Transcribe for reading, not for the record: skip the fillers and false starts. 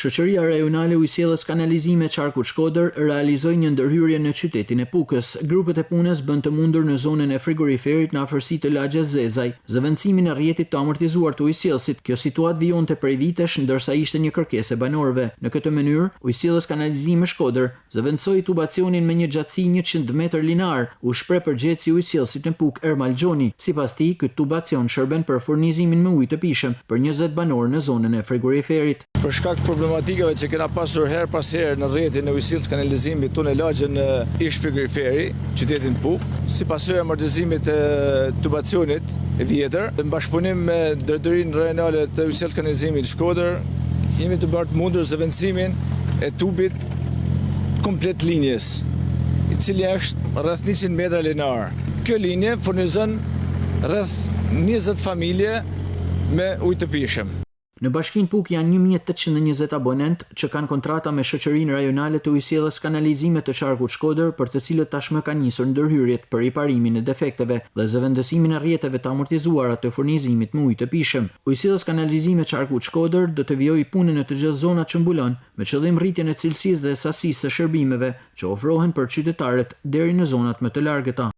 Shoqëria Rajonale Ujësiellës Kanalizime Qarku Shkodër realizoi një ndërhyrje në qytetin e Pukës. Grupet e punës bën të mundur në zonën e frigoriferit në afërsi të lagjes Zezaj, zëvendësimin e rrjetit të amortizuar të ujësiellësit. Kjo situatë vijonte prej vitesh, ndërsa ishte një kërkesë e banorëve. Në këtë mënyrë, Ujësiellës Kanalizime Shkodër zëvendësoi tubacionin me një gjatësi 100 metër linar, u shpreh përgjithësi ujësiellësit në Pukë Ermal Gjoni. Sipas tij, ky tubacion shërben për furnizimin me ujë të pishëm për 20 banorë në zonën e frigoriferit. Për shkak të problematikave që kena pasur her pas herë në rrjetin e ujësiellës kanalizimit tonë lagjen ish frigoriferi, qytetin Pukë, si pasojë e amortizimit të tubacionit e vjetër, në bashkëpunim me Drejtorinë Rajonale të Ujësiellës Kanalizimit Shkodër, jemi të bërë të mundur zëvendësimin e tubit komplet linjes, i cili është rreth 100 metra linar. Kjo linje furnizon rreth 20 familje me ujë të pishëm. Në bashkinë Pukë janë 1820 abonent që kanë kontrata me Shoqërinë Rajonale të Ujësiellës Kanalizime të Qarkut Shkodër, për të cilët tashmë ka nisur ndërhyrjet për riparimin e defekteve dhe zëvendësimin e rrjeteve të amortizuara të furnizimit me ujë të pishëm. Ujësiellës Kanalizime Qarkut Shkodër do të vijojë punën në të gjithë zonat që mbulon, me qëllim rritjen e cilësisë dhe sasisë së shërbimeve që ofrohen për qytetarët deri në zonat më të largëta.